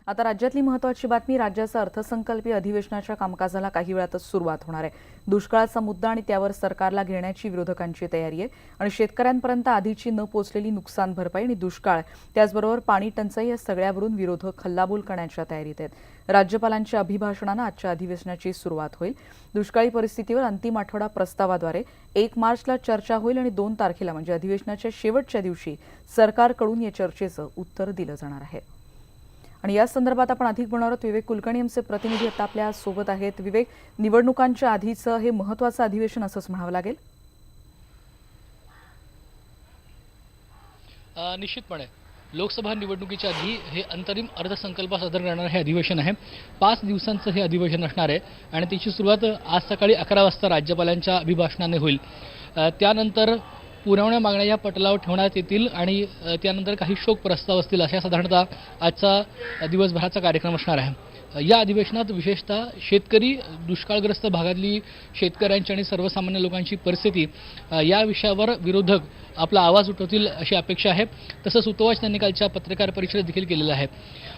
आता राज्यातली महत्त्वाची बातमी, राज्याचं अर्थसंकल्पीय अधिवेशनाच्या कामकाजाला काही वेळातच सुरुवात होणार आहे। दुष्काळाचा मुद्दा आणि त्यावर सरकारला घेण्याची विरोधकांची तयारी आहे आणि शेतकऱ्यांपर्यंत आधीची न पोचलेली नुकसान भरपाई आणि दुष्काळ त्याचबरोबर पाणी टंचाई या सगळ्यावरून विरोधक हल्लाबोल करण्याच्या तयारीत आहेत। राज्यपालांच्या अभिभाषणाने आजच्या अधिवेशनाची सुरुवात होईल। दुष्काळी परिस्थितीवर अंतिम आठवडा प्रस्तावाद्वारे 1 मार्चला चर्चा होईल आणि 2 तारखेला म्हणजे अधिवेशनाच्या शेवटच्या दिवशी सरकारकडून या चर्चेचं उत्तर दिलं जाणार आहे। आणि या संदर्भात आपण अधिक बोलणार आहोत। विवेक कुलकर्णी आमचे प्रतिनिधी आता आपल्या सोबत आहेत। विवेक, निवडणुकांच्या आधीचं हे महत्त्वाचं अधिवेशन असंच म्हणावं लागेल? निश्चितपणे लोकसभा निवडणुकीच्या आधी हे अंतरिम अर्थसंकल्प सादर करणारे हे अधिवेशन आहे। 5 दिवसांचं हे अधिवेशन असणार आहे आणि त्याची सुरुवात आज सकाळी 11 वाजता राज्यपालांच्या अभिभाषणाने होईल। त्यानंतर पुरवण्या मागण्या या पटलावर ठेवण्यात येतील आणि त्यानंतर काही शोक प्रस्ताव असतील, अशा साधारणतः आजचा दिवसभराचा कार्यक्रम असणार आहे। या अधिवेशनात विशेषतः शेतकरी, दुष्काळग्रस्त भागातली शेतकऱ्यांची आणि सर्वसामान्य लोकांची परिस्थिती या विषयावर विरोधक आपला आवाज उठवतील अशी अपेक्षा आहे। तसंच उतवाच त्यांनी कालच्या पत्रकार परिषदेत देखील केलेलं आहे।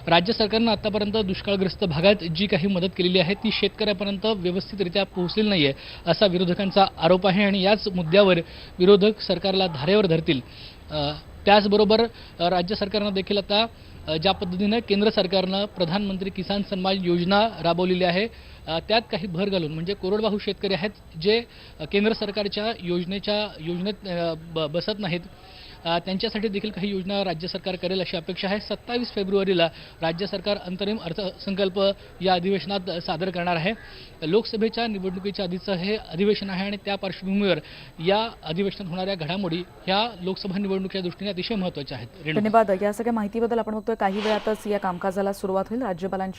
राज्य सरकारनं आतापर्यंत दुष्काळग्रस्त भागात जी काही मदत केलेली आहे ती शेतकऱ्यापर्यंत व्यवस्थितरित्या पोहोचलेली नाहीये, असा विरोधकांचा आरोप आहे आणि याच मुद्द्यावर विरोधक सरकारला धारेवर धरतील। त्याचबरोबर राज्य सरकारनं देखील आता ज्या पद्धतीने केंद्र सरकारनं प्रधानमंत्री किसान सन्मान योजना राबवलेली आहे त्यात काही भर घालून, म्हणजे कोरडवाहू शेतकरी आहेत जे केंद्र सरकारच्या योजनेत बसत नाहीत, त्यांच्यासाठी देखील काही योजना राज्य सरकार करेल अशी अपेक्षा आहे। 27 फेब्रुवारीला राज्य सरकार अंतरिम अर्थसंकल्प या अधिवेशनात सादर करणार आहे। लोकसभेच्या निवडणुकीच्या आधीचं हे अधिवेशन आहे आणि त्या पार्श्वभूमीवर या अधिवेशनात होणाऱ्या घडामोडी ह्या लोकसभा निवडणुकीच्या दृष्टीने अतिशय महत्त्वाच्या आहेत। धन्यवाद। या सगळ्या माहितीबद्दल आपण बघतोय काही वेळातच या कामकाजाला सुरुवात होईल। राज्यपालांची